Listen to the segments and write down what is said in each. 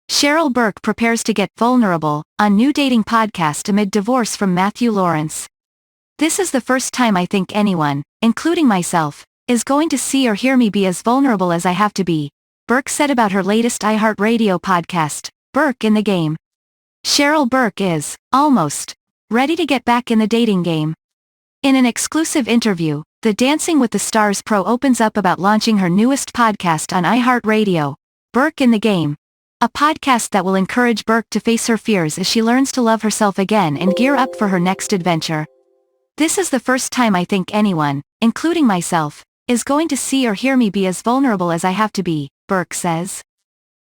Cheryl Burke prepares to get vulnerable on new dating podcast amid divorce from Matthew Lawrence. This is the first time I think anyone, including myself, is going to see or hear me be as vulnerable as I have to be, Burke said about her latest iHeartRadio podcast, Burke in the Game. Cheryl Burke is, almost, ready to get back in the dating game. In an exclusive interview, the Dancing with the Stars pro opens up about launching her newest podcast on iHeartRadio, Burke in the Game. A podcast that will encourage Burke to face her fears as she learns to love herself again and gear up for her next adventure. This is the first time I think anyone, including myself, is going to see or hear me be as vulnerable as I have to be, Burke says.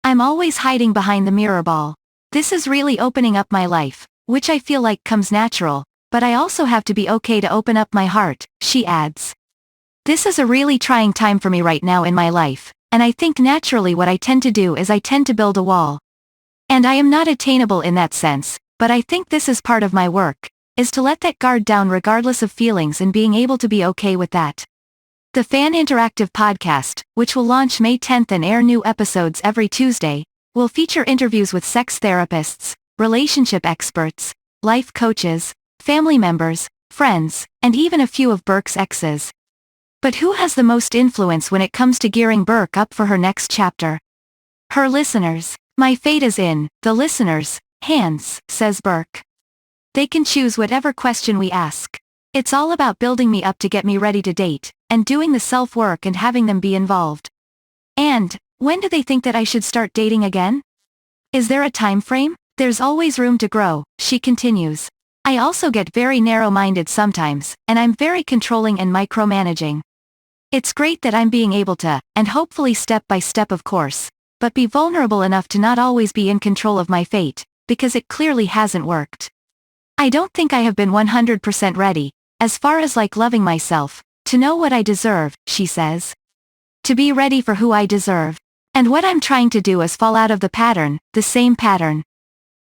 I'm always hiding behind the mirror ball. This is really opening up my life, which I feel like comes natural, but I also have to be okay to open up my heart, she adds. This is a really trying time for me right now in my life. And I think naturally what I tend to do is I tend to build a wall. And I am not attainable in that sense, but I think this is part of my work, is to let that guard down regardless of feelings and being able to be okay with that. The Fan Interactive podcast, which will launch May 10th and air new episodes every Tuesday, will feature interviews with sex therapists, relationship experts, life coaches, family members, friends, and even a few of Burke's exes. But who has the most influence when it comes to gearing Burke up for her next chapter? Her listeners. My fate is in the listeners' hands, says Burke. They can choose whatever question we ask. It's all about building me up to get me ready to date, and doing the self-work and having them be involved. And, when do they think that I should start dating again? Is there a time frame? There's always room to grow, she continues. I also get very narrow-minded sometimes, and I'm very controlling and micromanaging. It's great that I'm being able to, and hopefully step by step of course, but be vulnerable enough to not always be in control of my fate, because it clearly hasn't worked. I don't think I have been 100% ready, as far as like loving myself, to know what I deserve, she says. To be ready for who I deserve. And what I'm trying to do is fall out of the pattern, the same pattern.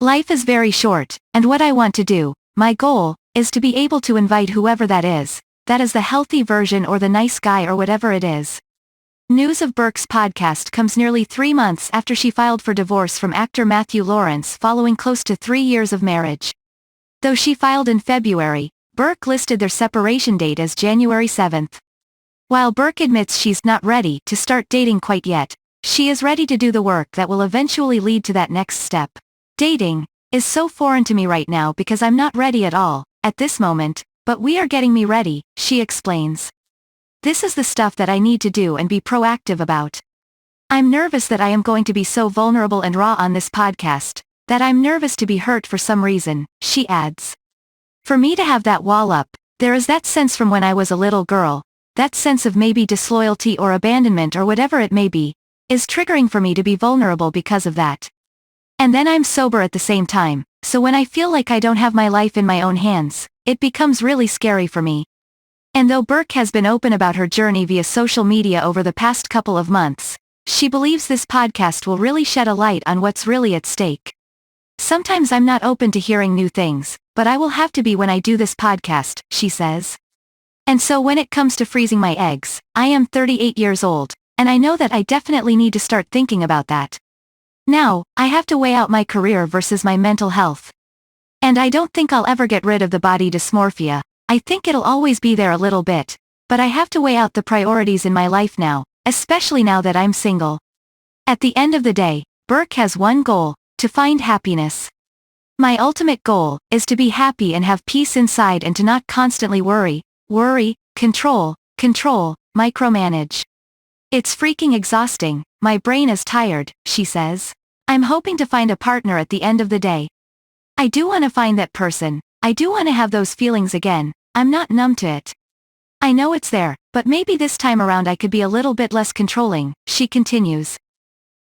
Life is very short, and what I want to do, my goal, is to be able to invite whoever that is the healthy version or the nice guy or whatever it is. News of Burke's podcast comes nearly 3 months after she filed for divorce from actor Matthew Lawrence following close to 3 years of marriage. Though she filed in February, Burke listed their separation date as January 7th. While Burke admits she's not ready to start dating quite yet, she is ready to do the work that will eventually lead to that next step. Dating is so foreign to me right now because I'm not ready at all, at this moment, but we are getting me ready, she explains. This is the stuff that I need to do and be proactive about. I'm nervous that I am going to be so vulnerable and raw on this podcast, that I'm nervous to be hurt for some reason, she adds. For me to have that wall up, there is that sense from when I was a little girl, that sense of maybe disloyalty or abandonment or whatever it may be, is triggering for me to be vulnerable because of that. And then I'm sober at the same time, so when I feel like I don't have my life in my own hands, it becomes really scary for me. And though Burke has been open about her journey via social media over the past couple of months, she believes this podcast will really shed a light on what's really at stake. Sometimes I'm not open to hearing new things, but I will have to be when I do this podcast, she says. And so when it comes to freezing my eggs, I am 38 years old, and I know that I definitely need to start thinking about that. Now, I have to weigh out my career versus my mental health. And I don't think I'll ever get rid of the body dysmorphia. I think it'll always be there a little bit, but I have to weigh out the priorities in my life now, especially now that I'm single. At the end of the day, Burke has one goal, to find happiness. My ultimate goal is to be happy and have peace inside and to not constantly worry, control, micromanage. It's freaking exhausting, my brain is tired, she says. I'm hoping to find a partner at the end of the day. I do want to find that person, I do want to have those feelings again, I'm not numb to it. I know it's there, but maybe this time around I could be a little bit less controlling, she continues.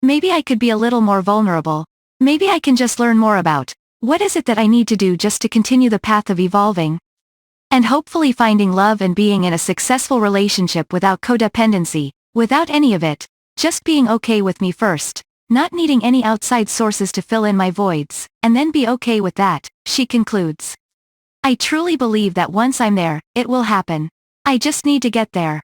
Maybe I could be a little more vulnerable. Maybe I can just learn more about, what is it that I need to do just to continue the path of evolving? And hopefully finding love and being in a successful relationship without codependency, without any of it, just being okay with me first, not needing any outside sources to fill in my voids, and then be okay with that, she concludes. I truly believe that once I'm there, it will happen. I just need to get there.